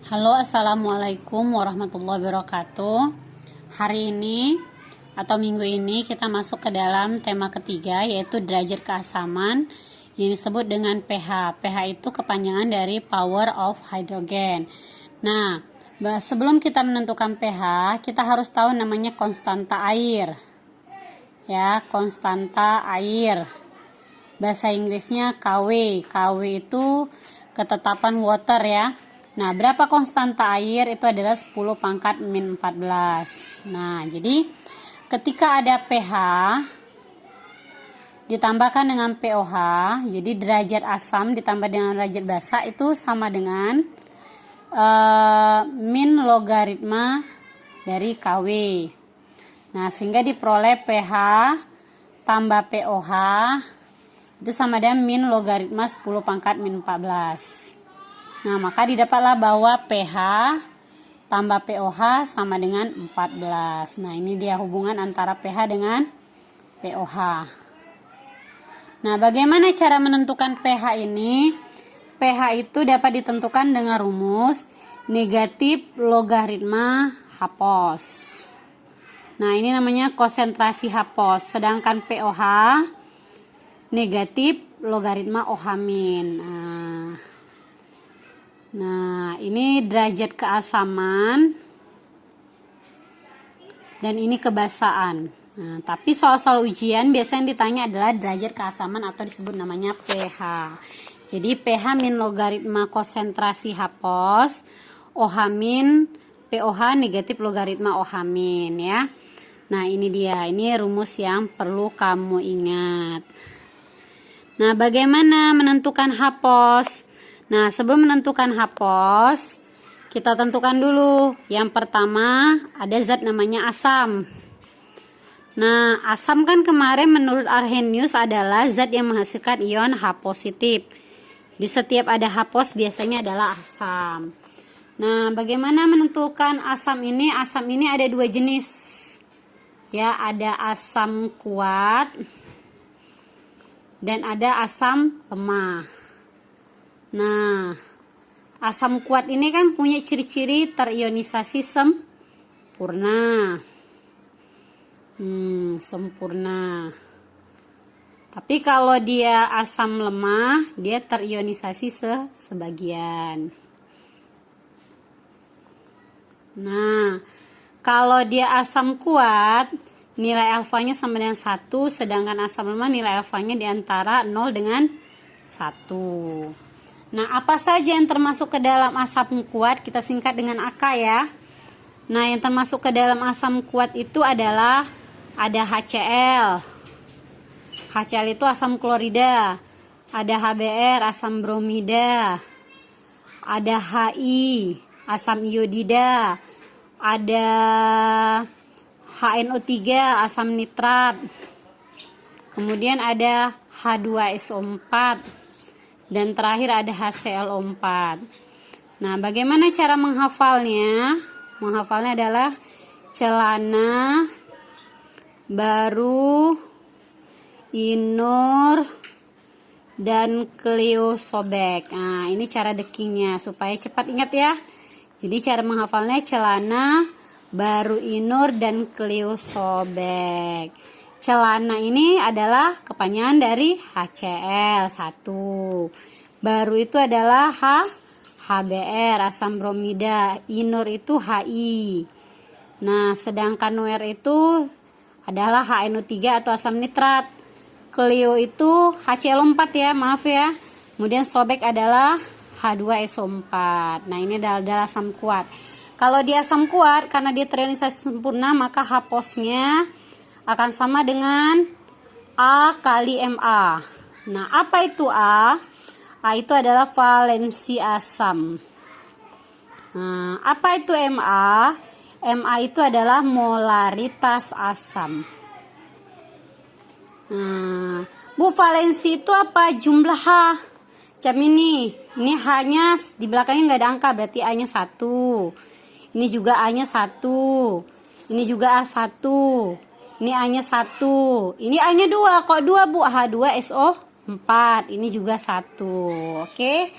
Halo, assalamualaikum warahmatullahi wabarakatuh. Hari ini atau minggu ini kita masuk ke dalam tema ketiga, yaitu derajat keasaman yang disebut dengan pH. pH itu kepanjangan dari power of hydrogen. Nah, sebelum kita menentukan pH, kita harus tahu namanya konstanta air. Ya, konstanta air. Bahasa Inggrisnya KW. KW itu ketetapan water ya. Nah, berapa konstanta air? Itu adalah 10 pangkat min 14. Nah, jadi ketika ada pH ditambahkan dengan pOH, jadi derajat asam ditambah dengan derajat basa itu sama dengan min logaritma dari KW. Nah, sehingga diperoleh pH tambah pOH itu sama dengan min logaritma 10 pangkat min 14. Nah, maka didapatlah bahwa pH tambah pOH sama dengan 14. Nah, ini dia hubungan antara pH dengan pOH. Nah, bagaimana cara menentukan pH ini? pH itu dapat ditentukan dengan rumus negatif logaritma H-. Nah, ini namanya konsentrasi H+. Sedangkan pOH negatif logaritma OH-. Nah, ini derajat keasaman dan ini kebasaan. Nah, tapi soal-soal ujian biasanya ditanya adalah derajat keasaman atau disebut namanya pH. Jadi pH min logaritma konsentrasi H+, OH min pOH negatif logaritma OH min ya. Nah, ini dia. Ini rumus yang perlu kamu ingat. Nah, bagaimana menentukan H+? Nah, sebelum menentukan H+, kita tentukan dulu. Yang pertama, ada zat namanya asam. Nah, asam kan kemarin menurut Arrhenius adalah zat yang menghasilkan ion H+. Jadi setiap ada H+ biasanya adalah asam. Nah, bagaimana menentukan asam ini? Asam ini ada dua jenis. Ya, ada asam kuat dan ada asam lemah. Nah, asam kuat ini kan punya ciri-ciri terionisasi sempurna. Sempurna. Tapi kalau dia asam lemah, dia terionisasi sebagian. Nah, kalau dia asam kuat, nilai alfanya sama dengan 1, sedangkan asam lemah nilai alfanya di antara 0 dengan 1. Nah, apa saja yang termasuk ke dalam asam kuat? Kita singkat dengan AK ya. Nah, yang termasuk ke dalam asam kuat itu adalah ada HCl. HCl itu asam klorida. Ada HBr, asam bromida. Ada HI, asam iodida. Ada HNO3, asam nitrat. Kemudian ada H2SO4. Dan terakhir ada HClO4. Nah, bagaimana cara menghafalnya? Menghafalnya adalah celana, baru, inur, dan kliosobek. Nah, ini cara dekingnya supaya cepat ingat ya. Jadi cara menghafalnya celana, baru, inur, dan kliosobek. Celana ini adalah kepanjangan dari HCl 1. Baru itu adalah HBr, asam bromida. Inur itu HI. Nah, sedangkan nuer itu adalah HNO3 atau asam nitrat. Klio itu HCl4 ya, maaf ya. Kemudian sobek adalah H2SO4. Nah, ini adalah asam kuat. Kalau dia asam kuat, karena dia terionisasi sempurna, maka H+-nya akan sama dengan A kali Ma. Nah, apa itu A? A itu adalah valensi asam. Nah, apa itu Ma? Ma itu adalah molaritas asam. Nah, Bu, valensi itu apa? Jumlah H. Jam ini H-nya di belakangnya nggak ada angka, berarti A-nya 1. Ini juga A-nya 1. Ini juga A1. Ini A-nya 1. Ini A-nya 2. Kok 2, Bu? H2SO4. Ini juga 1. Oke.